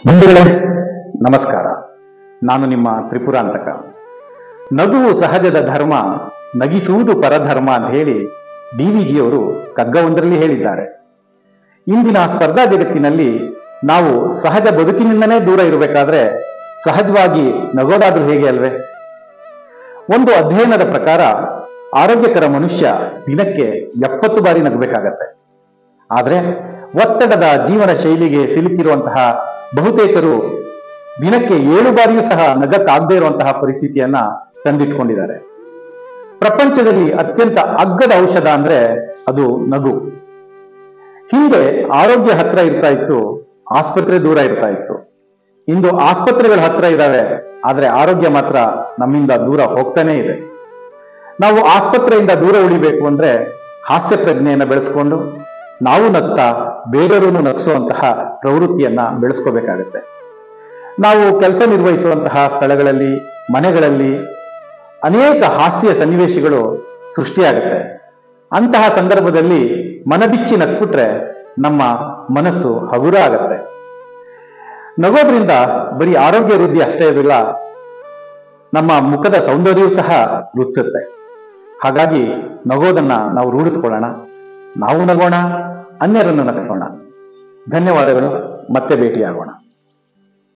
ಬಂಧುಗಳೇ, ನಮಸ್ಕಾರ. ನಾನು ನಿಮ್ಮ ತ್ರಿಪುರಾಂತಕ. ನಗುವು ಸಹಜದ ಧರ್ಮ, ನಗಿಸುವುದು ಪರಧರ್ಮ ಅಂತ ಹೇಳಿ DVGಯವರು ಕಗ್ಗವೊಂದರಲ್ಲಿ ಹೇಳಿದ್ದಾರೆ. ಇಂದಿನ ಸ್ಪರ್ಧಾ ಜಗತ್ತಿನಲ್ಲಿ ನಾವು ಸಹಜ ಬದುಕಿನಿಂದನೇ ದೂರ ಇರಬೇಕಾದ್ರೆ ಸಹಜವಾಗಿ ನಗೋದಾದ್ರೂ ಹೇಗೆ ಅಲ್ವೇ? ಒಂದು ಅಧ್ಯಯನದ ಪ್ರಕಾರ ಆರೋಗ್ಯಕರ ಮನುಷ್ಯ ದಿನಕ್ಕೆ 70 ಬಾರಿ ನಗಬೇಕಾಗತ್ತೆ. ಆದರೆ ಒತ್ತಡದ ಜೀವನ ಶೈಲಿಗೆ ಸಿಲುಕಿರುವಂತಹ ಬಹುತೇಕರು ದಿನಕ್ಕೆ 7 ಬಾರಿಯೂ ಸಹ ನಗಕ್ಕಾಗದೇ ಇರುವಂತಹ ಪರಿಸ್ಥಿತಿಯನ್ನ ತಂದಿಟ್ಕೊಂಡಿದ್ದಾರೆ. ಪ್ರಪಂಚದಲ್ಲಿ ಅತ್ಯಂತ ಅಗ್ಗದ ಔಷಧ ಅಂದ್ರೆ ಅದು ನಗು. ಹಿಂದೆ ಆರೋಗ್ಯ ಹತ್ರ ಇರ್ತಾ ಇತ್ತು, ಆಸ್ಪತ್ರೆ ದೂರ ಇರ್ತಾ ಇತ್ತು. ಇಂದು ಆಸ್ಪತ್ರೆಗಳ ಹತ್ರ ಇದ್ದಾವೆ, ಆದ್ರೆ ಆರೋಗ್ಯ ಮಾತ್ರ ನಮ್ಮಿಂದ ದೂರ ಹೋಗ್ತಾನೆ ಇದೆ. ನಾವು ಆಸ್ಪತ್ರೆಯಿಂದ ದೂರ ಉಳಿಬೇಕು ಅಂದ್ರೆ ಹಾಸ್ಯ ಪ್ರಜ್ಞೆಯನ್ನು ಬೆಳೆಸ್ಕೊಂಡು ನಾವು ನಗ್ತಾ ಬೇರೆಯವರನ್ನು ನಗಿಸುವಂತಹ ಪ್ರವೃತ್ತಿಯನ್ನ ಬೆಳೆಸ್ಕೋಬೇಕಾಗತ್ತೆ. ನಾವು ಕೆಲಸ ನಿರ್ವಹಿಸುವಂತಹ ಸ್ಥಳಗಳಲ್ಲಿ, ಮನೆಗಳಲ್ಲಿ ಅನೇಕ ಹಾಸ್ಯ ಸನ್ನಿವೇಶಗಳು ಸೃಷ್ಟಿಯಾಗುತ್ತೆ. ಅಂತಹ ಸಂದರ್ಭದಲ್ಲಿ ಮನಬಿಚ್ಚಿ ನಕ್ಬಿಟ್ರೆ ನಮ್ಮ ಮನಸ್ಸು ಹಗುರ ಆಗತ್ತೆ. ನಗೋದ್ರಿಂದ ಬರೀ ಆರೋಗ್ಯ ವೃದ್ಧಿ ಅಷ್ಟೇ ಇರಲಿಲ್ಲ, ನಮ್ಮ ಮುಖದ ಸೌಂದರ್ಯವೂ ಸಹ ವೃದ್ಧಿಸುತ್ತೆ. ಹಾಗಾಗಿ ನಗೋದನ್ನ ನಾವು ರೂಢಿಸ್ಕೊಳ್ಳೋಣ, ನಾವು ನಗೋಣ, ಅನ್ಯರನ್ನು ನಗಿಸೋಣ. ಧನ್ಯವಾದಗಳು. ಮತ್ತೆ ಭೇಟಿಯಾಗೋಣ.